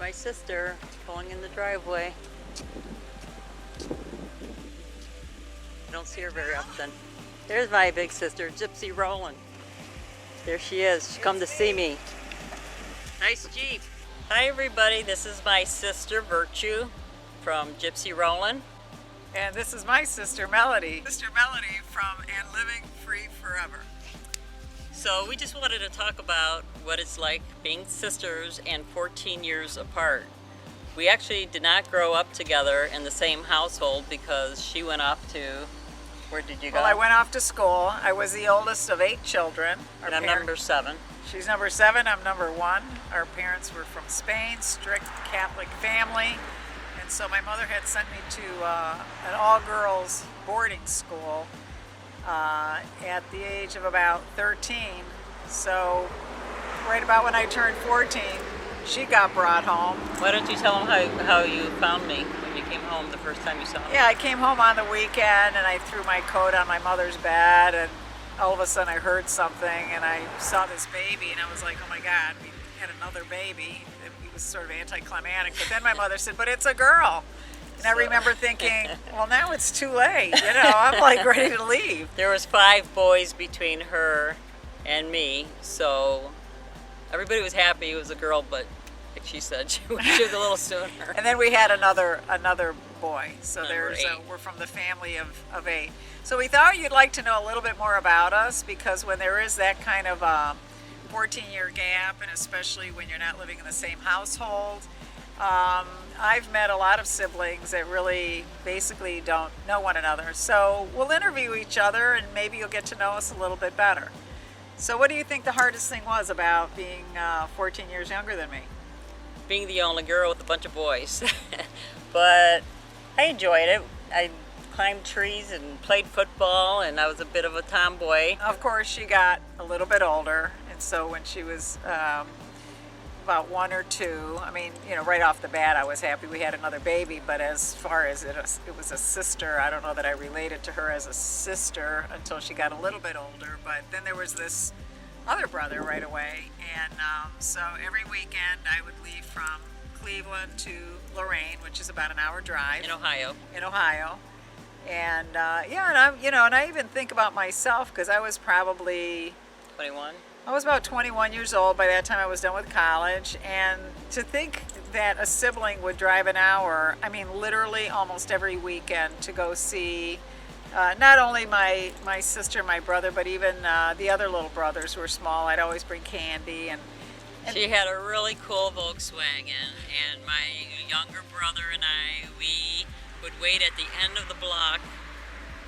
my sister pulling in the driveway. I don't see her very often. There's my big sister, Gypsy Rollin. There she is. She's come to see me. Nice Jeep. Hi everybody, this is my sister Virtue from Gypsy Rollin. And this is my sister Melody. Sister Melody from And Living Free Forever. So we just wanted to talk about what it's like being sisters and 14 years apart. We actually did not grow up together in the same household because she went off to, where did you go? Well, I went off to school. I was the oldest of 8 children. And I'm number 7. She's number 7, I'm number 1. Our parents were from Spain, strict Catholic family. And so my mother had sent me to an all-girls boarding school at the age of about 13. So right about when I turned 14, she got brought home. Why don't you tell them how you found me when you came home the first time you saw me? Yeah, I came home on the weekend and I threw my coat on my mother's bed, and all of a sudden I heard something and I saw this baby and I was like, oh my God, we had another baby. It was sort of anticlimactic. But then my mother said, but it's a girl. And I remember thinking, well, now it's too late. You know, I'm like ready to leave. There was 5 boys between her and me, so everybody was happy it was a girl, but like she said, she was a little sooner. And then we had another boy. So Number 8. We're from the family of 8. So we thought you'd like to know a little bit more about us, because when there is that kind of 14-year gap, and especially when you're not living in the same household, I've met a lot of siblings that really basically don't know one another. So we'll interview each other and maybe you'll get to know us a little bit better. So what do you think the hardest thing was about being 14 years younger than me? Being the only girl with a bunch of boys. But I enjoyed it. I climbed trees and played football, and I was a bit of a tomboy. Of course, she got a little bit older, and so when she was about 1 or 2, I mean, you know, right off the bat, I was happy we had another baby, but as far as it was a sister, I don't know that I related to her as a sister until she got a little bit older. But then there was this other brother right away, and so every weekend I would leave from Cleveland to Lorain, which is about an hour drive. In Ohio. And and I even think about myself, because I was probably 21. I was about 21 years old by that time I was done with college, and to think that a sibling would drive an hour, I mean literally almost every weekend, to go see not only my sister, my brother, but even the other little brothers who were small. I'd always bring candy. And She had a really cool Volkswagen, and my younger brother and I, we would wait at the end of the block.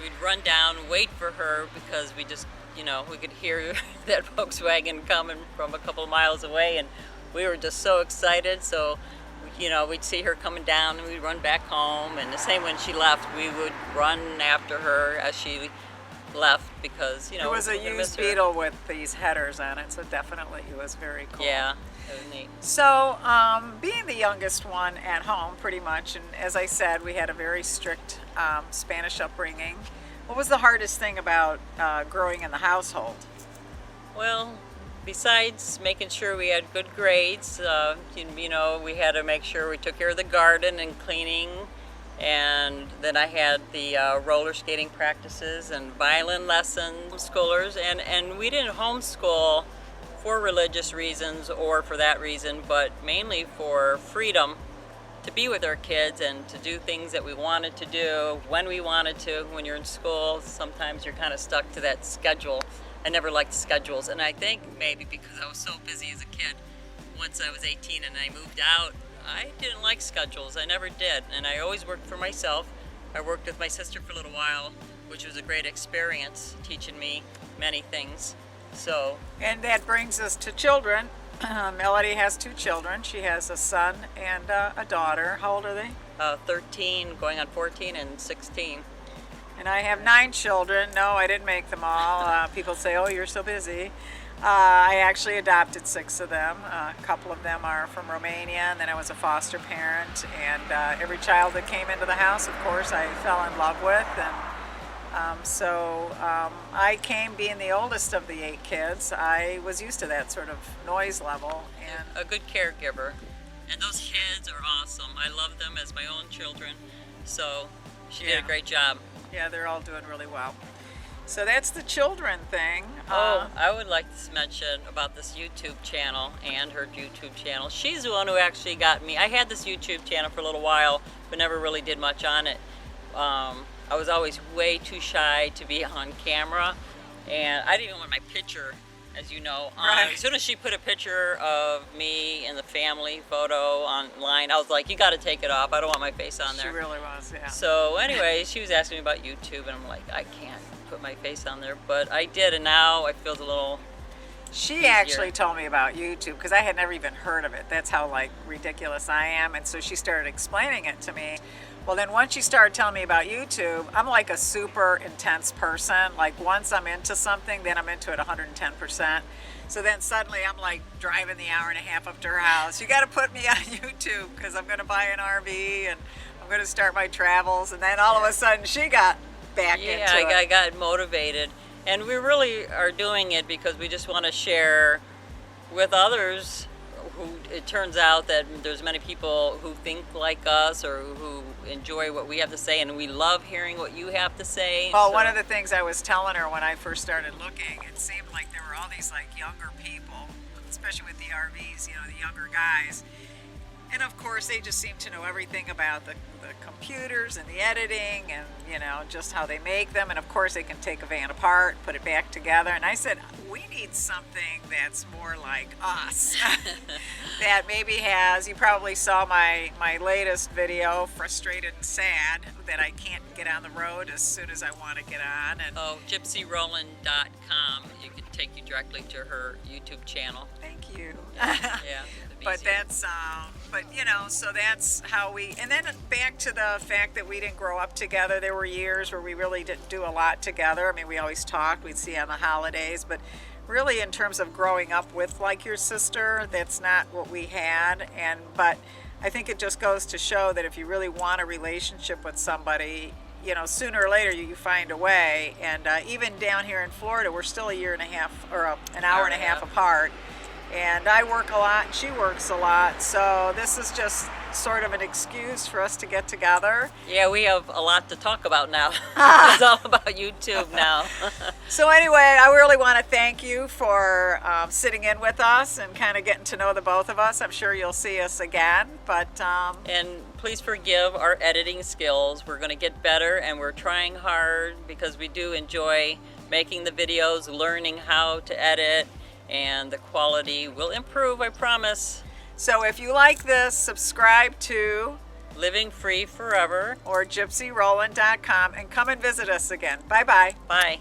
We'd run down, wait for her, because we just, we could hear that Volkswagen coming from a couple of miles away, and we were just so excited. So, we'd see her coming down and we'd run back home, and the same when she left, we would run after her as she left, because, it was a used Beetle with these headers on it, so definitely it was very cool. Yeah, it was neat. So, being the youngest one at home, pretty much, and as I said, we had a very strict Spanish upbringing. What was the hardest thing about growing in the household? Well, besides making sure we had good grades, we had to make sure we took care of the garden and cleaning, and then I had the roller skating practices and violin lessons, homeschoolers, and we didn't homeschool for religious reasons or for that reason, but mainly for freedom to be with our kids and to do things that we wanted to do when we wanted to. When you're in school, sometimes you're kind of stuck to that schedule. I never liked schedules, and I think maybe because I was so busy as a kid, once I was 18 and I moved out, I didn't like schedules. I never did, and I always worked for myself. I worked with my sister for a little while, which was a great experience, teaching me many things. And that brings us to children. Melody has 2 children. She has a son and a daughter. How old are they? 13, going on 14, and 16. And I have 9 children. No, I didn't make them all. People say, oh, you're so busy. I actually adopted 6 of them. A couple of them are from Romania, and then I was a foster parent. And every child that came into the house, of course, I fell in love with. And I came, being the oldest of the 8 kids, I was used to that sort of noise level. And a good caregiver. And those kids are awesome. I love them as my own children. So she did Yeah. a great job. Yeah, they're all doing really well. So that's the children thing. I would like to mention about this YouTube channel and her YouTube channel. She's the one who actually got me. I had this YouTube channel for a little while, but never really did much on it. I was always way too shy to be on camera, and I didn't even want my picture, as you know, on. Right. As soon as she put a picture of me and the family photo online, I was like, you got to take it off. I don't want my face on there. She really was, yeah. So anyway, she was asking me about YouTube, and I'm like, I can't put my face on there, but I did, and now I feel a little. She actually told me about YouTube because I had never even heard of it. That's how like ridiculous I am. And so she started explaining it to me. Well, then once she started telling me about YouTube, I'm like a super intense person. Like once I'm into something, then I'm into it 110%. So then suddenly I'm like driving the hour and a half up to her house. You got to put me on YouTube because I'm going to buy an RV and I'm going to start my travels. And then all of a sudden she got back into it. I got motivated. And we really are doing it because we just want to share with others who it turns out that there's many people who think like us or who enjoy what we have to say, and we love hearing what you have to say. Well, one of the things I was telling her when I first started looking, it seemed like there were all these like younger people, especially with the RVs, you know, the younger guys. And of course, they just seem to know everything about the computers and the editing and, you know, just how they make them. And of course, they can take a van apart, put it back together. And I said, we need something that's more like us. That maybe has, you probably saw my latest video, Frustrated and Sad, that I can't get on the road as soon as I want to get on. And GypsyRollin.com. You can take you directly to her YouTube channel. thank you. Yeah. But that's, but you know, so that's how we, and then back to the fact that we didn't grow up together. There were years where we really didn't do a lot together. I mean, we always talked, we'd see on the holidays, but really in terms of growing up with like your sister, that's not what we had. But I think it just goes to show that if you really want a relationship with somebody, you know, sooner or later you find a way. And even down here in Florida, we're still a year and a half or an hour and a half apart. And I work a lot and she works a lot, so this is just sort of an excuse for us to get together. Yeah, we have a lot to talk about now. It's all about YouTube now. So anyway, I really want to thank you for sitting in with us and kind of getting to know the both of us. I'm sure you'll see us again, but And please forgive our editing skills. We're going to get better, and we're trying hard because we do enjoy making the videos, learning how to edit, and the quality will improve, I promise. so if you like this, subscribe to Living Free Forever. or gypsyrollin.com and come and visit us again. Bye-bye. Bye.